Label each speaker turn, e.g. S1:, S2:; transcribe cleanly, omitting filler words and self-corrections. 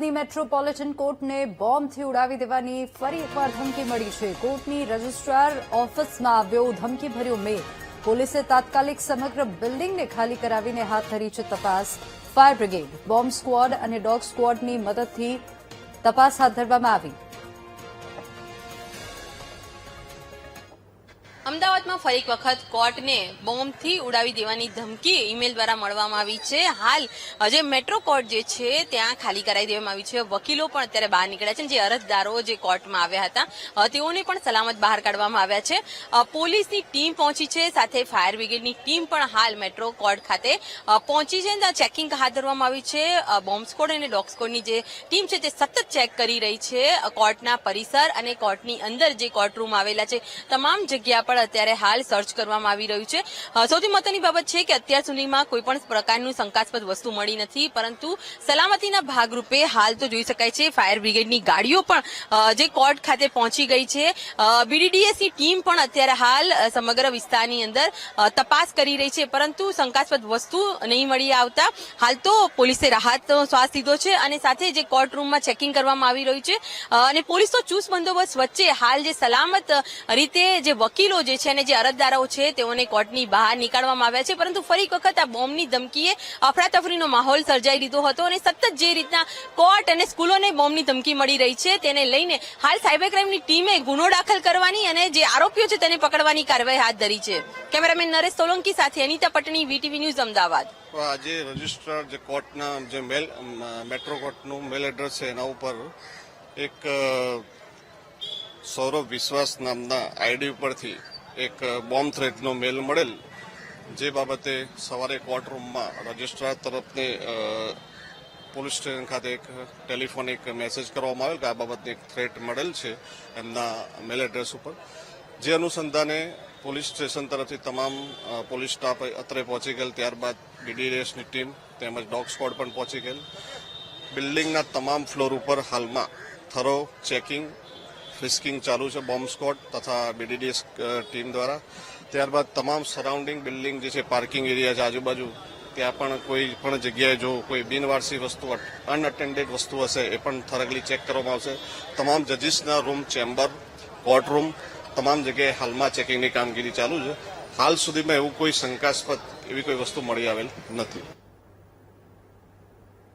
S1: અમદાવાદની મેટ્રોપોલિટન કોર્ટને બોમ્બથી ઉડાવી દેવાની ફરી એકવાર ધમકી મળી છે। કોર્ટની રજિસ્ટ્રાર ઓફિસમાં આવ્યો ધમકીભર્યો મેલ। પોલીસે તાત્કાલિક સમગ્ર બિલ્ડિંગને ખાલી કરાવીને હાથ ધરી છે તપાસ। ફાયર બ્રિગેડ, બોમ્બ સ્ક્વોડ અને ડોગ સ્ક્વોડની મદદથી તપાસ હાથ ધરવામાં આવી।
S2: અમદાવાદમાં ફરી એક વખત કોર્ટને બોમ્બથી ઉડાવી દેવાની ધમકી ઈમેલ દ્વારા મળવામાં આવી છે। હાલ જે મેટ્રો કોર્ટ જે છે ત્યાં ખાલી કરાવી દેવામાં આવી છે। વકીલો પણ અત્યારે બહાર નીકળ્યા છે। જે અરજદારો જે કોર્ટમાં આવ્યા હતા તેઓને પણ સલામત બહાર કાઢવામાં આવ્યા છે। પોલીસની ટીમ પહોંચી છે, સાથે ફાયર બ્રિગેડની ટીમ પણ હાલ મેટ્રો કોર્ટ ખાતે પહોંચી છે। ત્યાં ચેકિંગ હાથ ધરવામાં આવી છે। બોમ્બ સ્ક્વોડ અને ડોગ સ્ક્વોડની જે ટીમ છે તે સતત ચેક કરી રહી છે। કોર્ટના પરિસર અને કોર્ટની અંદર જે કોર્ટરૂમ આવેલા છે તમામ જગ્યા પર અત્યારે હાલ સર્ચ કરવામાં આવી રહ્યું છે। સૌથી મહત્વની બાબત છે કે અત્યાર સુધીમાં કોઈ પણ પ્રકારનું શંકાસ્પદ વસ્તુ મળી નથી, પરંતુ સલામતીના ભાગરૂપે હાલ તો જોઈ શકાય છે ફાયર બ્રિગેડની ગાડીઓ પણ જે કોર્ટ ખાતે પહોંચી ગઈ છે। બીડીડીએસની ટીમ પણ અત્યારે હાલ સમગ્ર વિસ્તારની અંદર તપાસ કરી રહી છે, પરંતુ શંકાસ્પદ વસ્તુ નહીં મળી આવતા હાલ તો પોલીસે રાહતનો શ્વાસ લીધો છે અને સાથે જે કોર્ટરૂમમાં ચેકિંગ કરવામાં આવી રહ્યું છે અને પોલીસનો ચુસ્ત બંદોબસ્ત વચ્ચે હાલ જે સલામત રીતે જે વકીલો જે છે અને જે અરજદારો છે તેઓને કોર્ટની બહાર નીકાળવામાં આવ્યા છે। પરંતુ ફરી એક વખત આ બોમ્બની ધમકીએ અફરાતફરીનો માહોલ સર્જાઈ દીધો હતો અને સતત જે રીતના કોર્ટ અને સ્કૂલોને બોમ્બની ધમકી મળી રહી છે તેને લઈને હાલ સાયબર ક્રાઇમની ટીમે ગુનો દાખલ કરવાની અને જે આરોપીઓ છે તેને પકડવાની કાર્યવાહી હાથ ધરી છે। કેમેરામેન નરેશ સોલંકી સાથે અનિતા પટણી, વીટીવી ન્યૂઝ, અમદાવાદ।
S3: આજે રજિસ્ટ્રાર જે કોર્ટના જે મેટ્રો કોર્ટનું મેલ એડ્રેસ છે એના ઉપર એક સૌરભ વિશ્વાસ નામના આઈડી ઉપરથી એક બોમ્બ થ્રેટનો મેલ મળેલ, જે બાબતે સવારે કોર્ટરૂમમાં રજિસ્ટ્રાર તરફથી પોલીસ સ્ટેશન ખાતે એક ટેલિફોનિક મેસેજ કરવામાં આવેલ કે આ બાબતની એક થ્રેટ મળેલ છે એમના મેલ એડ્રેસ ઉપર। જે અનુસંધાને પોલીસ સ્ટેશન તરફથી તમામ પોલીસ સ્ટાફ અત્રે પહોંચી ગયેલ। ત્યારબાદ બીડીડીએસની ટીમ તેમજ ડોગ સ્ક્વોડ પણ પહોંચી ગયેલ। બિલ્ડિંગના તમામ ફ્લોર ઉપર હાલમાં થરો ચેકિંગ, ફ્રિસ્કિંગ ચાલુ છે બોમ્બ સ્ક્વોડ તથા બીડીડીએસ ટીમ દ્વારા। ત્યારબાદ તમામ સરાઉન્ડિંગ બિલ્ડિંગ જે છે, પાર્કિંગ એરિયા છે આજુબાજુ, ત્યાં પણ કોઈ પણ જગ્યાએ જો કોઈ બિનવારસી વસ્તુ, અનઅટેન્ડેડ વસ્તુ હશે એ પણ થરગલી ચેક કરવામાં આવશે। તમામ જજીસના રૂમ, ચેમ્બર, કોર્ટ રૂમ તમામ જગ્યાએ હાલમાં ચેકિંગની કામગીરી ચાલુ છે। હાલ સુધીમાં એવું કોઈ શંકાસ્પદ એવી કોઈ વસ્તુ મળી આવેલ નથી।